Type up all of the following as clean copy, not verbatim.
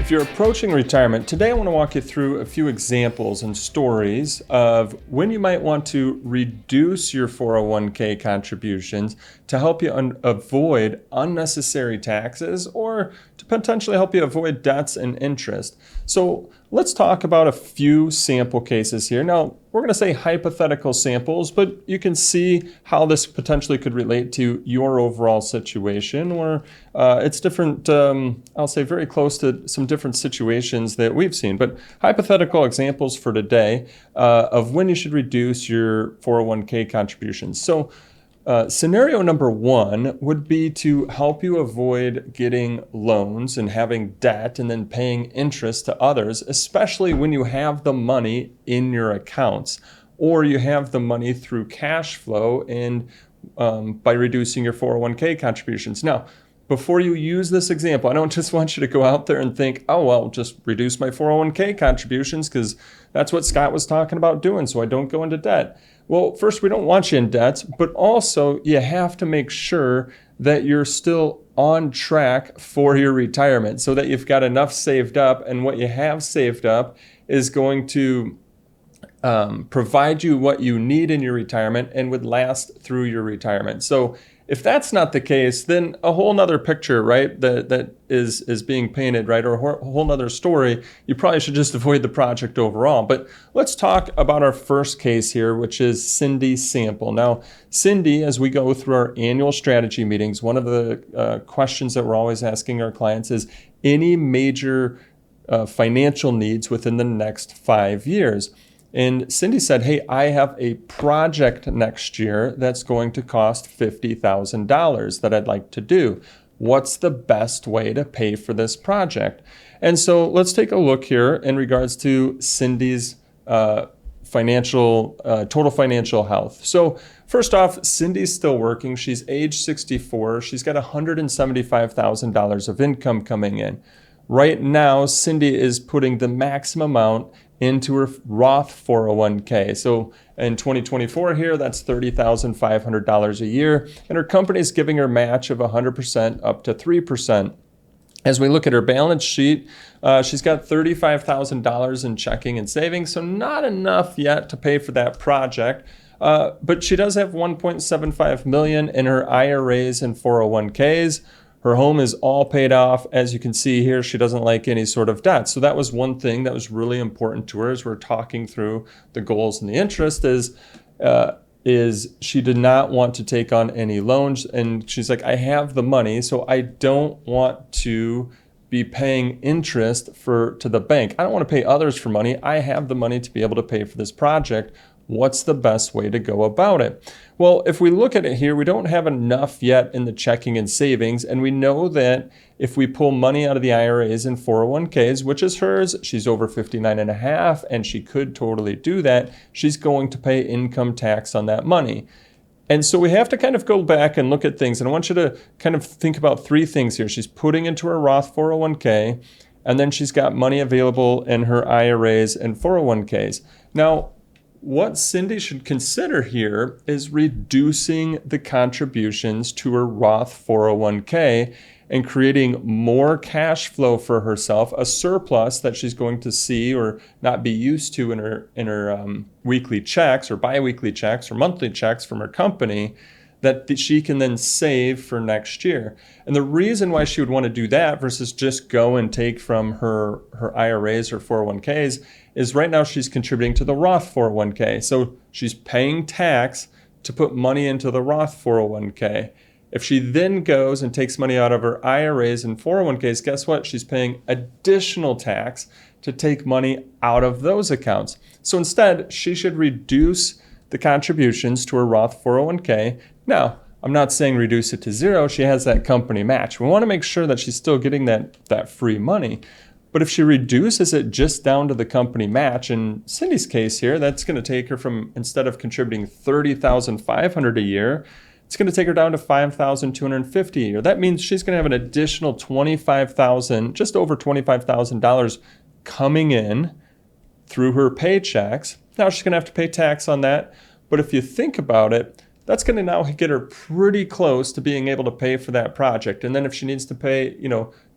If you're approaching retirement, today I want to walk you through a few examples and stories of when you might want to reduce your 401k contributions to help you avoid unnecessary taxes or to potentially help you avoid debts and interest. So let's talk about a few sample cases here. Now, we're going to say hypothetical samples, but you can see how this potentially could relate to your overall situation, or it's different, I'll say very close to some different situations that we've seen. But hypothetical examples for today of when you should reduce your 401k contributions. So scenario number one would be to help you avoid getting loans and having debt and then paying interest to others, especially when you have the money in your accounts or you have the money through cash flow and by reducing your 401k contributions. Now, before you use this example, I don't just want you to go out there and think, oh, well, just reduce my 401k contributions because that's what Scott was talking about doing so I don't go into debt. Well, first, we don't want you in debt, but also you have to make sure that you're still on track for your retirement so that you've got enough saved up, and what you have saved up is going to provide you what you need in your retirement and would last through your retirement. So if that's not the case, then a whole nother picture, right, that is being painted, right, or a whole nother story, you probably should just avoid the project overall. But let's talk about our first case here, which is Cindy's sample. Now, Cindy, as we go through our annual strategy meetings, one of the questions that we're always asking our clients is any major financial needs within the next 5 years. And Cindy said, hey, I have a project next year that's going to cost $50,000 that I'd like to do. What's the best way to pay for this project? And so let's take a look here in regards to Cindy's total financial health. So first off, Cindy's still working. She's age 64. She's got $175,000 of income coming in. Right now, Cindy is putting the maximum amount into her Roth 401k. So in 2024 here, that's $30,500 a year. And her company is giving her match of 100% up to 3%. As we look at her balance sheet, she's got $35,000 in checking and savings, so not enough yet to pay for that project. But she does have $1.75 million in her IRAs and 401ks. Her home is all paid off. As you can see here, she doesn't like any sort of debt. So that was one thing that was really important to her as we're talking through the goals and the interest is she did not want to take on any loans. And she's like, I have the money, so I don't want to be paying interest to the bank. I don't want to pay others for money. I have the money to be able to pay for this project. What's the best way to go about it? Well, if we look at it here, we don't have enough yet in the checking and savings. And we know that if we pull money out of the IRAs and 401ks, which is hers, she's over 59 and a half, and she could totally do that. She's going to pay income tax on that money. And so we have to kind of go back and look at things. And I want you to kind of think about three things here. She's putting into her Roth 401k, and then she's got money available in her IRAs and 401ks. Now, what Cindy should consider here is reducing the contributions to her Roth 401k and creating more cash flow for herself, a surplus that she's going to see or not be used to in her weekly checks or biweekly checks or monthly checks from her company that she can then save for next year. And the reason why she would want to do that versus just go and take from her IRAs or 401ks is right now she's contributing to the Roth 401k. So she's paying tax to put money into the Roth 401k. If she then goes and takes money out of her IRAs and 401ks, guess what? She's paying additional tax to take money out of those accounts. So instead, she should reduce the contributions to her Roth 401k. Now, I'm not saying reduce it to zero. She has that company match. We want to make sure that she's still getting that free money. But if she reduces it just down to the company match, in Cindy's case here, that's going to take her from, instead of contributing $30,500 a year, it's going to take her down to $5,250 a year. That means she's going to have an additional $25,000, just over $25,000 coming in through her paychecks. Now she's going to have to pay tax on that. But if you think about it, that's going to now get her pretty close to being able to pay for that project. And then if she needs to pay,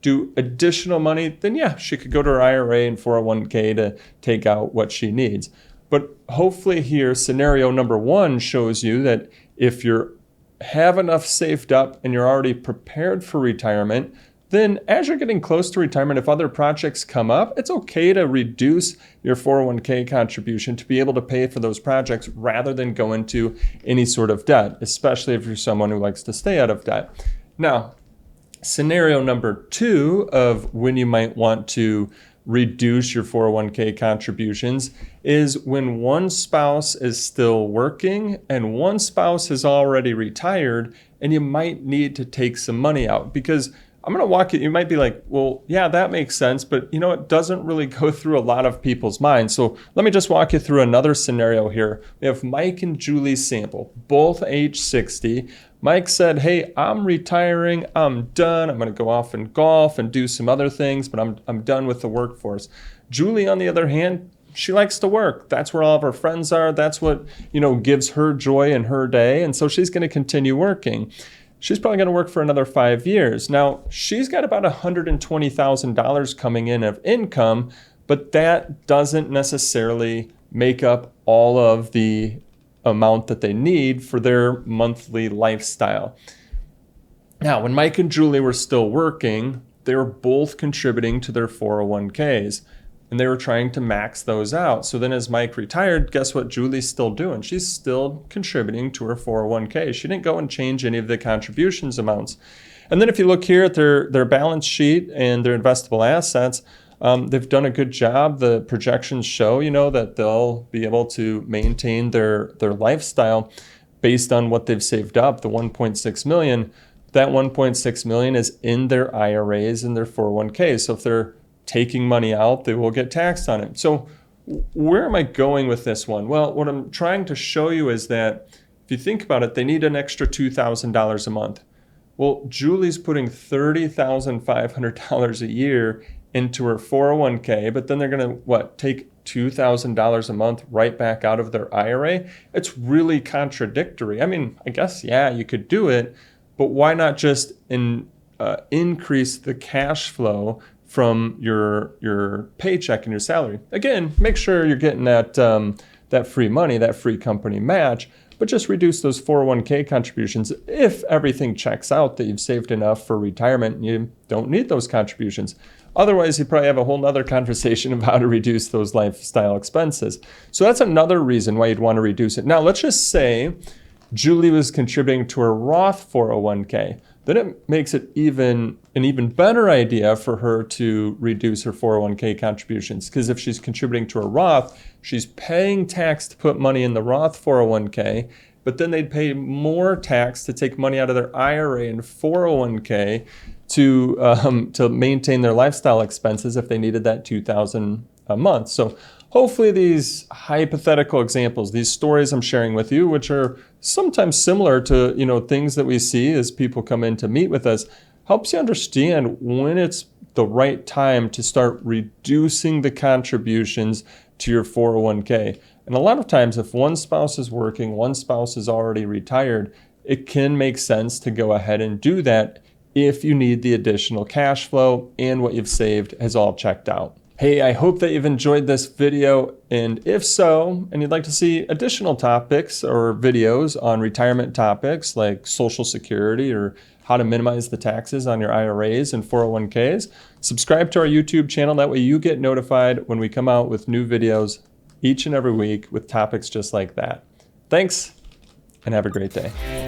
do additional money, then yeah, she could go to her IRA and 401k to take out what she needs. But hopefully here, scenario number one shows you that if you have enough saved up and you're already prepared for retirement, then as you're getting close to retirement, if other projects come up, it's okay to reduce your 401k contribution to be able to pay for those projects rather than go into any sort of debt, especially if you're someone who likes to stay out of debt. Now, scenario number two of when you might want to reduce your 401k contributions is when one spouse is still working and one spouse is already retired, and you might need to take some money out. Because I'm going to walk you might be like, well, yeah, that makes sense, but it doesn't really go through a lot of people's minds. So let me just walk you through another scenario here. We have Mike and Julie Sample, both age 60. Mike said, hey, I'm retiring, I'm done, I'm going to go off and golf and do some other things, but I'm done with the workforce. Julie, on the other hand, she likes to work. That's where all of her friends are. That's what, gives her joy in her day. And so she's going to continue working. She's probably going to work for another 5 years. Now, she's got about $120,000 coming in of income, but that doesn't necessarily make up all of the amount that they need for their monthly lifestyle. Now, when Mike and Julie were still working, they were both contributing to their 401ks. And they were trying to max those out. So then as Mike retired, guess what Julie's still doing? She's still contributing to her 401k. She didn't go and change any of the contributions amounts. And then if you look here at their balance sheet and their investable assets, they've done a good job. The projections show, that they'll be able to maintain their lifestyle based on what they've saved up, the $1.6 million. That $1.6 million is in their IRAs and their 401ks. So if they're taking money out, they will get taxed on it. So where am I going with this one? Well, what I'm trying to show you is that if you think about it, they need an extra $2,000 a month. Well, Julie's putting $30,500 a year into her 401k, but then they're going to, take $2,000 a month right back out of their IRA? It's really contradictory. I mean, I guess, yeah, you could do it, but why not just increase the cash flow from your paycheck and your salary? Again, make sure you're getting that free money, that free company match, but just reduce those 401k contributions if everything checks out that you've saved enough for retirement and you don't need those contributions. Otherwise, you probably have a whole nother conversation of how to reduce those lifestyle expenses. So that's another reason why you'd want to reduce it. Now, let's just say Julie was contributing to her Roth 401k. Then it makes it an even better idea for her to reduce her 401k contributions, because if she's contributing to a Roth, she's paying tax to put money in the Roth 401k, but then they'd pay more tax to take money out of their IRA and 401k to maintain their lifestyle expenses if they needed that $2,000 a month. So hopefully these hypothetical examples, these stories I'm sharing with you, which are sometimes similar to things that we see as people come in to meet with us, helps you understand when it's the right time to start reducing the contributions to your 401k. And a lot of times, if one spouse is working, one spouse is already retired, it can make sense to go ahead and do that if you need the additional cash flow and what you've saved has all checked out. Hey, I hope that you've enjoyed this video, and if so, and you'd like to see additional topics or videos on retirement topics like Social Security or how to minimize the taxes on your IRAs and 401ks, subscribe to our YouTube channel. That way you get notified when we come out with new videos each and every week with topics just like that. Thanks, and have a great day.